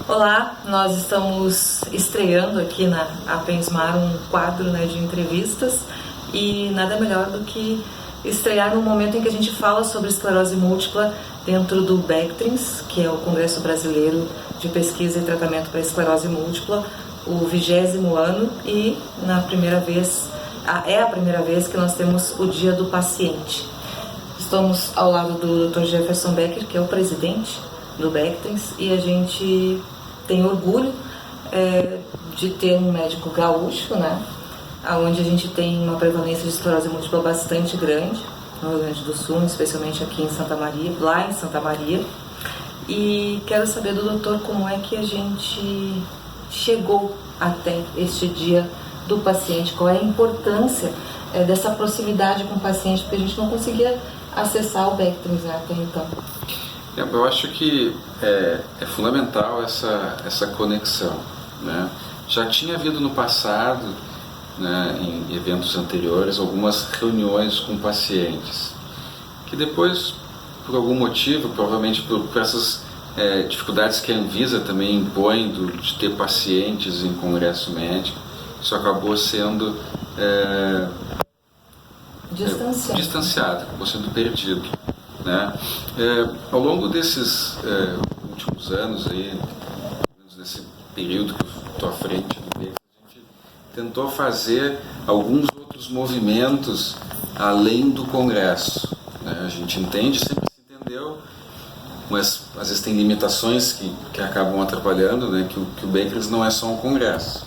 Olá, nós estamos estreando aqui na Apensmar um quadro, de entrevistas, e nada melhor do que estrear no momento em que a gente fala sobre esclerose múltipla dentro do BECTRINS, que é o Congresso Brasileiro de Pesquisa e Tratamento para Esclerose Múltipla, o 20º ano, e é a primeira vez que nós temos o Dia do Paciente. Estamos ao lado do Dr. Jefferson Becker, que é o presidente do BECTRINS, e a gente tem orgulho de ter um médico gaúcho, onde a gente tem uma prevalência de esclerose múltipla bastante grande, no Rio Grande do Sul, especialmente aqui em Santa Maria, lá em Santa Maria. E quero saber do doutor como é que a gente chegou até este Dia do Paciente, qual é a importância dessa proximidade com o paciente, porque a gente não conseguia acessar o BECTRINS até então. Eu acho que é fundamental essa conexão, Já tinha havido no passado, em eventos anteriores, algumas reuniões com pacientes, que depois, por algum motivo, provavelmente por essas dificuldades que a Anvisa também impõe de ter pacientes em congresso médico, isso acabou sendo distanciado, acabou sendo perdido. Ao longo desses últimos anos, nesse período que eu estou à frente do BECTRINS, a gente tentou fazer alguns outros movimentos além do Congresso. A gente sempre se entendeu, mas às vezes tem limitações que acabam atrapalhando, que o BECTRINS não é só um Congresso,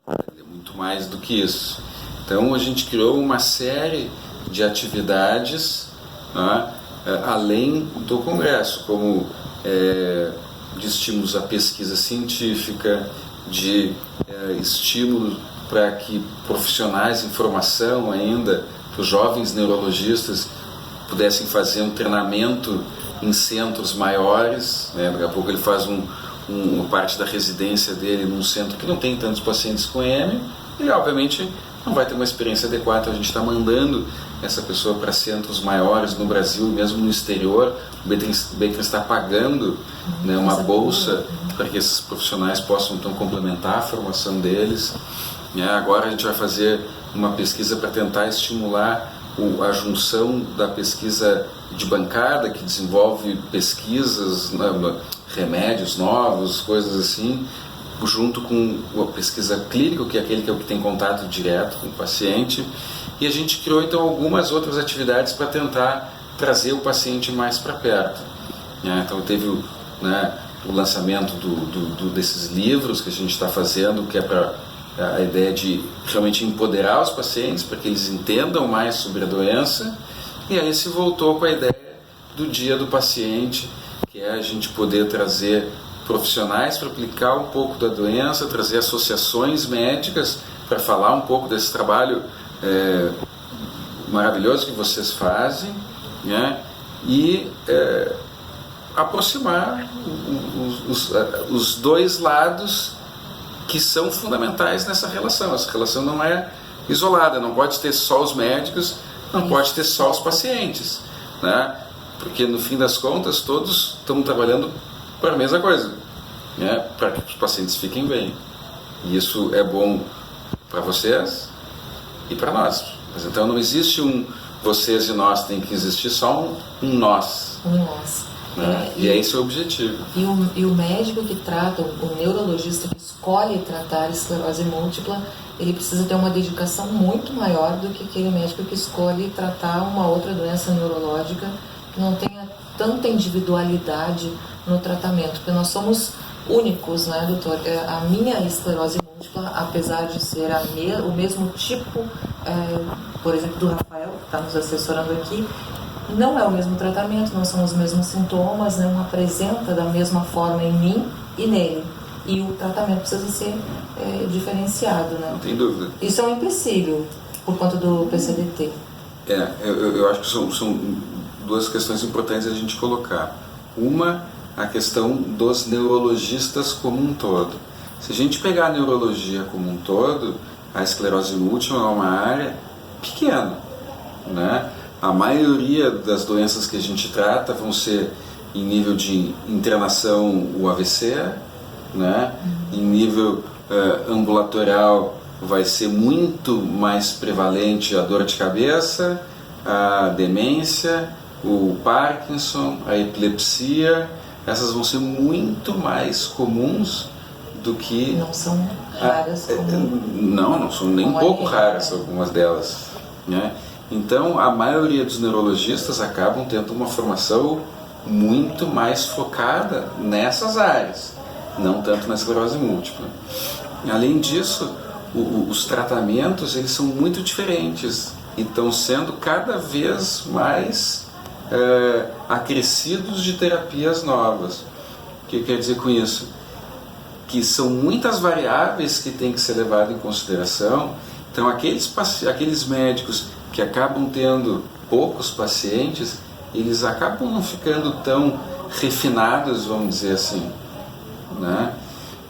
é muito mais do que isso. Então a gente criou uma série de atividades, além do Congresso, como de estímulos à pesquisa científica, de estímulo para que profissionais em formação ainda, que os jovens neurologistas pudessem fazer um treinamento em centros maiores. Daqui a pouco ele faz uma parte da residência dele num centro que não tem tantos pacientes com EM, e obviamente não vai ter uma experiência adequada. Então a gente está mandando essa pessoa para centros maiores no Brasil, mesmo no exterior. O BECTRINS está pagando uma bolsa para que esses profissionais possam então complementar a formação deles. Agora a gente vai fazer uma pesquisa para tentar estimular a junção da pesquisa de bancada, que desenvolve pesquisas, remédios novos, coisas assim, junto com a pesquisa clínica, que é aquele que tem contato direto com o paciente. E a gente criou então algumas outras atividades para tentar trazer o paciente mais para perto. Então teve o lançamento desses livros que a gente está fazendo, que é para a ideia de realmente empoderar os pacientes para que eles entendam mais sobre a doença. E aí se voltou com a ideia do Dia do Paciente, que é a gente poder trazer profissionais para aplicar um pouco da doença, trazer associações médicas para falar um pouco desse trabalho maravilhoso que vocês fazem, e aproximar os dois lados que são fundamentais nessa relação. Essa relação não é isolada, não pode ter só os médicos, não pode ter só os pacientes, porque no fim das contas todos estão trabalhando para a mesma coisa, para que os pacientes fiquem bem. E isso é bom para vocês e para nós. Mas então não existe vocês e nós, tem que existir só um nós. Um nós. E esse é o objetivo. E o médico que trata, o neurologista que escolhe tratar esclerose múltipla, ele precisa ter uma dedicação muito maior do que aquele médico que escolhe tratar uma outra doença neurológica que não tenha tanta individualidade no tratamento, porque nós somos únicos, doutor? A minha esclerose múltipla, apesar de ser o mesmo tipo, por exemplo, do Rafael, que está nos assessorando aqui, não é o mesmo tratamento, não são os mesmos sintomas, não apresenta da mesma forma em mim e nele. E o tratamento precisa ser diferenciado, Não tem dúvida. Isso é um empecilho por conta do PCDT. Eu acho que são duas questões importantes a gente colocar. Uma, a questão dos neurologistas como um todo. Se a gente pegar a neurologia como um todo, a esclerose múltipla é uma área pequena, A maioria das doenças que a gente trata vão ser em nível de internação, o AVC, né? Em nível ambulatorial vai ser muito mais prevalente a dor de cabeça, a demência, o Parkinson, a epilepsia. Essas vão ser muito mais comuns do que... Não são raras como... Não são nem um pouco raras algumas delas, né? Então, a maioria dos neurologistas acabam tendo uma formação muito mais focada nessas áreas, não tanto na esclerose múltipla. Além disso, os tratamentos eles são muito diferentes e estão sendo cada vez mais acrescidos de terapias novas. O que quer dizer com isso? Que são muitas variáveis que têm que ser levadas em consideração. Então, aqueles médicos que acabam tendo poucos pacientes, eles acabam não ficando tão refinados, vamos dizer assim, né?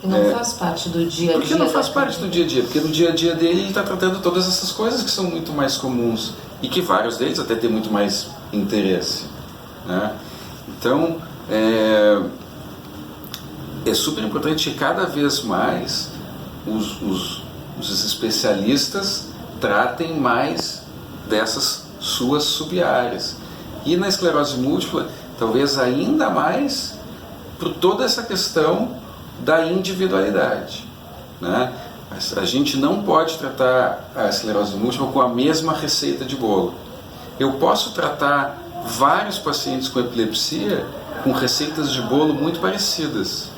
E não faz parte do dia a dia. Porque não faz parte do dia a dia, porque no dia a dia dele ele está tratando todas essas coisas que são muito mais comuns e que vários deles até têm muito mais interesse, né? Então, é super importante que cada vez mais os especialistas tratem mais dessas suas sub-áreas. E na esclerose múltipla, talvez ainda mais por toda essa questão da individualidade, né? A gente não pode tratar a esclerose múltipla com a mesma receita de bolo. Eu posso tratar vários pacientes com epilepsia com receitas de bolo muito parecidas,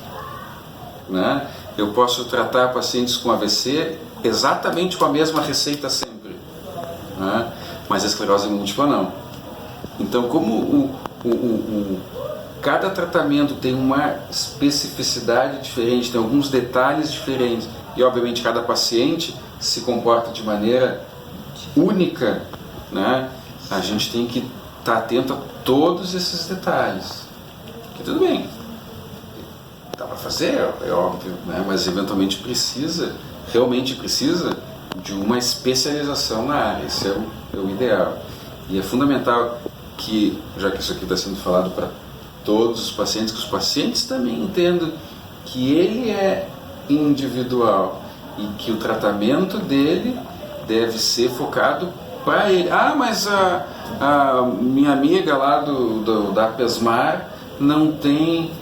né? Eu posso tratar pacientes com AVC exatamente com a mesma receita sempre, né? Mas a esclerose múltipla não. Então, como cada tratamento tem uma especificidade diferente, tem alguns detalhes diferentes, e obviamente cada paciente se comporta de maneira única, né? A gente tem que estar atento a todos esses detalhes. Que tudo bem, dá para fazer, é óbvio, né? Mas eventualmente realmente precisa de uma especialização na área. Esse é o ideal. E é fundamental que, já que isso aqui está sendo falado para todos os pacientes, que os pacientes também entendam que ele é individual e que o tratamento dele deve ser focado para ele. Ah, mas a minha amiga lá da Apesmar não tem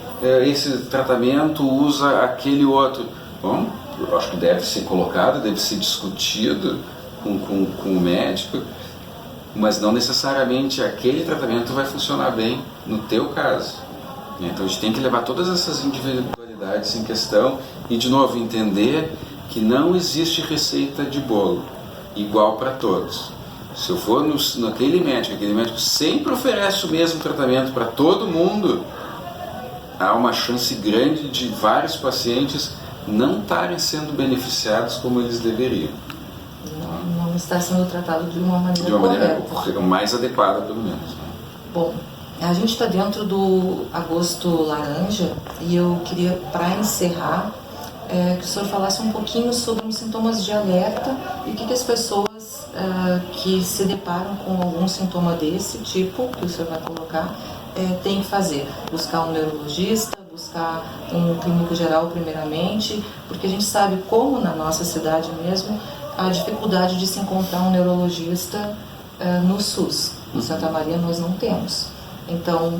esse tratamento, usa aquele outro. Bom, eu acho que deve ser colocado, deve ser discutido com o médico, mas não necessariamente aquele tratamento vai funcionar bem no teu caso. Então a gente tem que levar todas essas individualidades em questão e, de novo, entender que não existe receita de bolo igual para todos. Se eu for naquele médico, aquele médico sempre oferece o mesmo tratamento para todo mundo, há uma chance grande de vários pacientes não estarem sendo beneficiados como eles deveriam. Não está sendo tratado de uma maneira correta. Mais adequada, pelo menos. Bom, a gente está dentro do agosto laranja e eu queria, para encerrar, que o senhor falasse um pouquinho sobre os sintomas de alerta e o que as pessoas que se deparam com algum sintoma desse tipo, que o senhor vai colocar, têm que fazer. Buscar um neurologista, buscar um clínico geral primeiramente, porque a gente sabe como na nossa cidade mesmo a dificuldade de se encontrar um neurologista no SUS. Em Santa Maria nós não temos. Então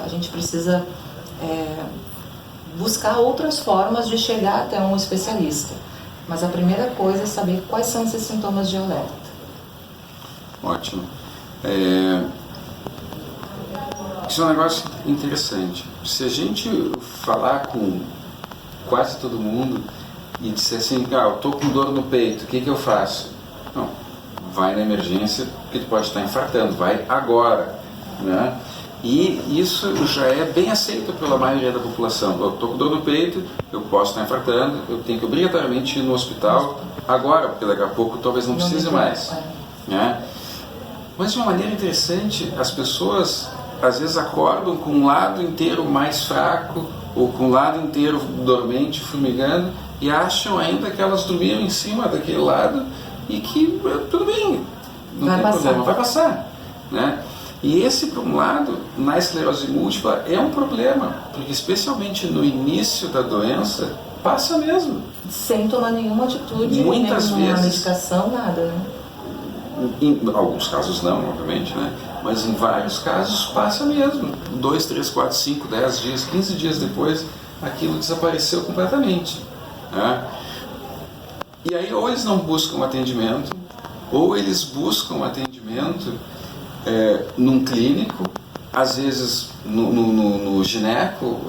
a gente precisa buscar outras formas de chegar até um especialista. Mas a primeira coisa é saber quais são esses sintomas de alerta. Ótimo. Isso é um negócio interessante. Se a gente falar com quase todo mundo e disser assim, eu estou com dor no peito, o que eu faço? Não, vai na emergência, porque tu pode estar infartando, vai agora, né? E isso já é bem aceito pela maioria da população. Eu estou com dor no peito, eu posso estar infartando, eu tenho que obrigatoriamente ir no hospital agora, porque daqui a pouco talvez não precise mais, né? Mas de uma maneira interessante, as pessoas às vezes acordam com um lado inteiro mais fraco ou com um lado inteiro dormente, formigando, e acham ainda que elas dormiram em cima daquele lado e que tudo bem, não tem problema, vai passar, né? E esse, por um lado, na esclerose múltipla é um problema, porque especialmente no início da doença, passa mesmo. Sem tomar nenhuma atitude, muitas nenhuma vezes, medicação, nada, né? Em alguns casos não, obviamente, né? Mas em vários casos passa mesmo. 2, 3, 4, 5, 10 dias, 15 dias depois, aquilo desapareceu completamente, né? E aí ou eles não buscam atendimento, ou eles buscam atendimento num clínico, às vezes no gineco,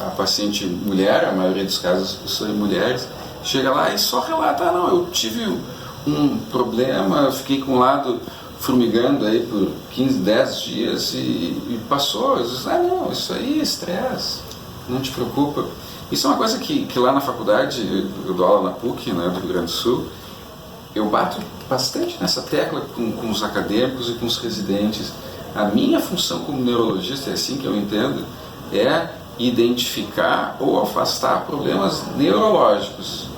a paciente mulher, a maioria dos casos são mulheres, chega lá e só relata, não, eu tive um problema, eu fiquei com um lado formigando aí por 15, 10 dias e passou. Eu disse, não, isso aí é estresse, não te preocupa. Isso é uma coisa que lá na faculdade, eu dou aula na PUC, né, do Rio Grande do Sul, eu bato bastante nessa tecla com os acadêmicos e com os residentes. A minha função como neurologista, é assim que eu entendo, é identificar ou afastar problemas neurológicos.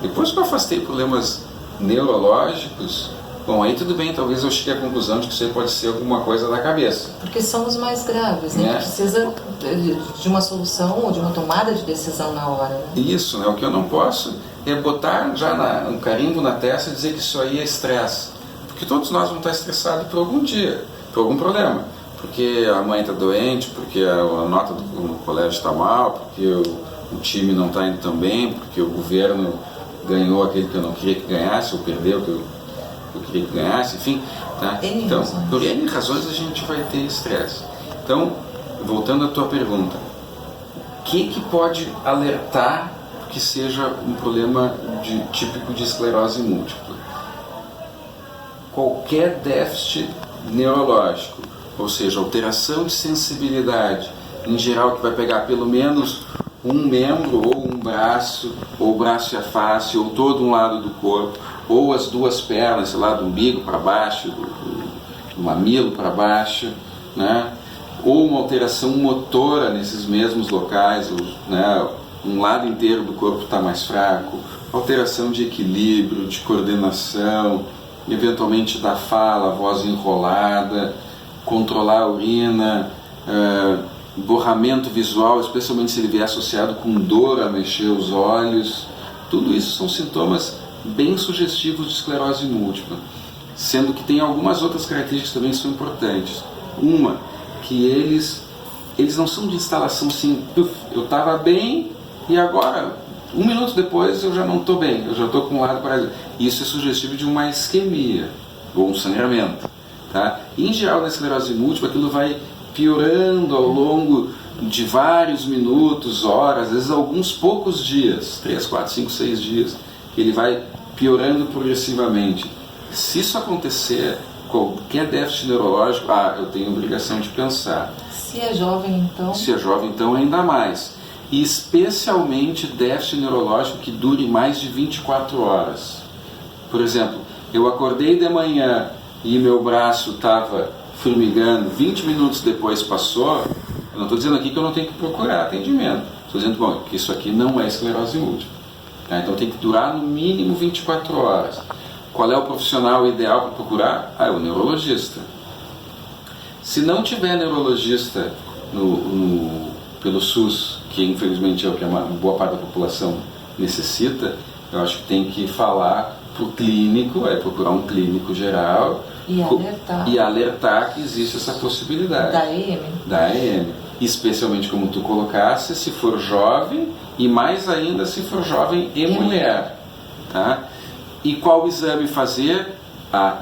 Depois que eu afastei problemas neurológicos, bom, aí tudo bem, talvez eu chegue à conclusão de que isso aí pode ser alguma coisa da cabeça. Porque são os mais graves, né? Precisa de uma solução ou de uma tomada de decisão na hora, né? Isso, né? O que eu não posso é botar já um carimbo na testa e dizer que isso aí é estresse. Porque todos nós vamos estar estressados por algum dia, por algum problema. Porque a mãe está doente, porque a nota no colégio está mal, porque o time não está indo tão bem, porque o governo ganhou aquele que eu não queria que ganhasse, ou perdeu o que eu queria que ganhasse, enfim. Tá? Então, por N razões a gente vai ter estresse. Então, voltando à tua pergunta, o que pode alertar que seja um problema típico de esclerose múltipla? Qualquer déficit neurológico, ou seja, alteração de sensibilidade, em geral que vai pegar pelo menos um membro, ou um braço, ou o braço e a face, ou todo um lado do corpo, ou as duas pernas, sei lá, do umbigo para baixo, do mamilo para baixo, né? Ou uma alteração motora nesses mesmos locais, né? Um lado inteiro do corpo está mais fraco, alteração de equilíbrio, de coordenação, eventualmente da fala, voz enrolada, controlar a urina, borramento visual, especialmente se ele vier associado com dor a mexer os olhos. Tudo isso são sintomas bem sugestivos de esclerose múltipla, sendo que tem algumas outras características também que são importantes. Uma, que eles não são de instalação assim, eu estava bem e agora, 1 minuto depois eu já não estou bem, eu já estou com um lado paralisado. Isso é sugestivo de uma isquemia ou um sangramento. Tá? E, em geral, na esclerose múltipla, aquilo vai piorando ao longo de vários minutos, horas, às vezes alguns poucos dias, 3, 4, 5, 6 dias, que ele vai piorando progressivamente. Se isso acontecer, qualquer déficit neurológico, eu tenho obrigação de pensar. Se é jovem, então? Se é jovem, então, ainda mais. E especialmente déficit neurológico que dure mais de 24 horas. Por exemplo, eu acordei de manhã e meu braço estava formigando, 20 minutos depois passou, eu não estou dizendo aqui que eu não tenho que procurar atendimento. Estou dizendo que isso aqui não é esclerose múltipla. Tá? Então tem que durar no mínimo 24 horas. Qual é o profissional ideal para procurar? É o neurologista. Se não tiver neurologista pelo SUS, que infelizmente é o que uma boa parte da população necessita, eu acho que tem que falar para o clínico, procurar um clínico geral e alertar que existe essa possibilidade. Da EM. Especialmente como tu colocasse, se for jovem e mais ainda se for jovem e mulher. Tá? E qual exame fazer?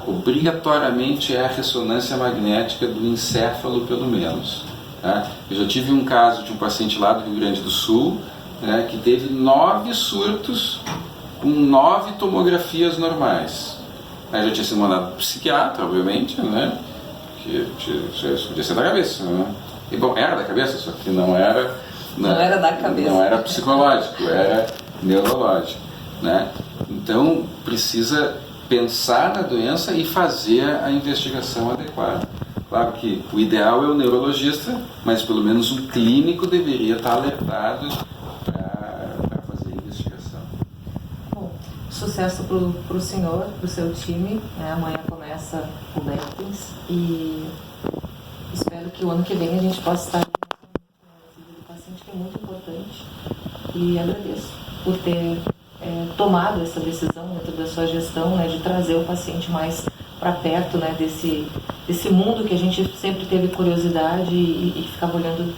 Obrigatoriamente é a ressonância magnética do encéfalo, pelo menos. Tá? Eu já tive um caso de um paciente lá do Rio Grande do Sul, né, que teve 9 surtos com 9 tomografias normais. Aí já tinha sido mandado para o psiquiatra, obviamente, né, que podia ser da cabeça. Né? E, bom, era da cabeça, só que não era... Não era da cabeça. Não era psicológico, era neurológico. Né? Então, precisa pensar na doença e fazer a investigação adequada. Claro que o ideal é o neurologista, mas pelo menos um clínico deveria estar alertado para fazer a investigação. Bom, sucesso para o senhor, para o seu time. Amanhã começa o Leptins e espero que o ano que vem a gente possa estar do paciente, que é muito importante, e agradeço por ter tomado essa decisão dentro da sua gestão, né, de trazer o paciente mais para perto, né, desse mundo que a gente sempre teve curiosidade e ficava olhando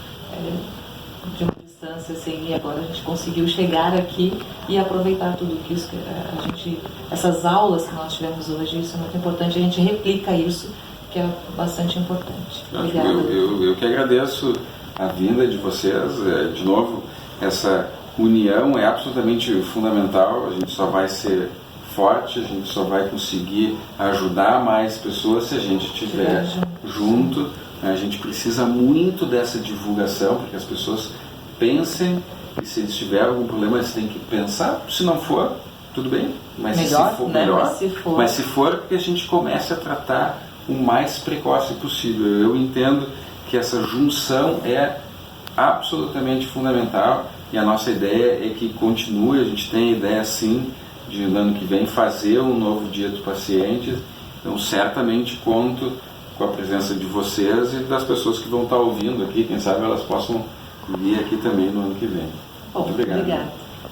de uma distância, assim, e agora a gente conseguiu chegar aqui e aproveitar tudo isso que essas aulas que nós tivemos hoje. Isso é muito importante, a gente replica isso, que é bastante importante. Obrigada. Eu que agradeço a vinda de vocês, de novo, essa união é absolutamente fundamental. A gente só vai ser forte, a gente só vai conseguir ajudar mais pessoas se a gente estiver junto. A gente precisa muito dessa divulgação, porque as pessoas pensem, e se eles tiverem algum problema, eles têm que pensar. Se não for, tudo bem, mas melhor, se for, né? melhor. Mas se for, que a gente comece a tratar o mais precoce possível. Eu entendo que essa junção é absolutamente fundamental, e a nossa ideia é que continue. A gente tem a ideia, sim, de no ano que vem fazer um novo Dia dos Pacientes. Então, certamente conto com a presença de vocês e das pessoas que vão estar ouvindo aqui. Quem sabe elas possam vir aqui também no ano que vem. Bom, muito obrigada.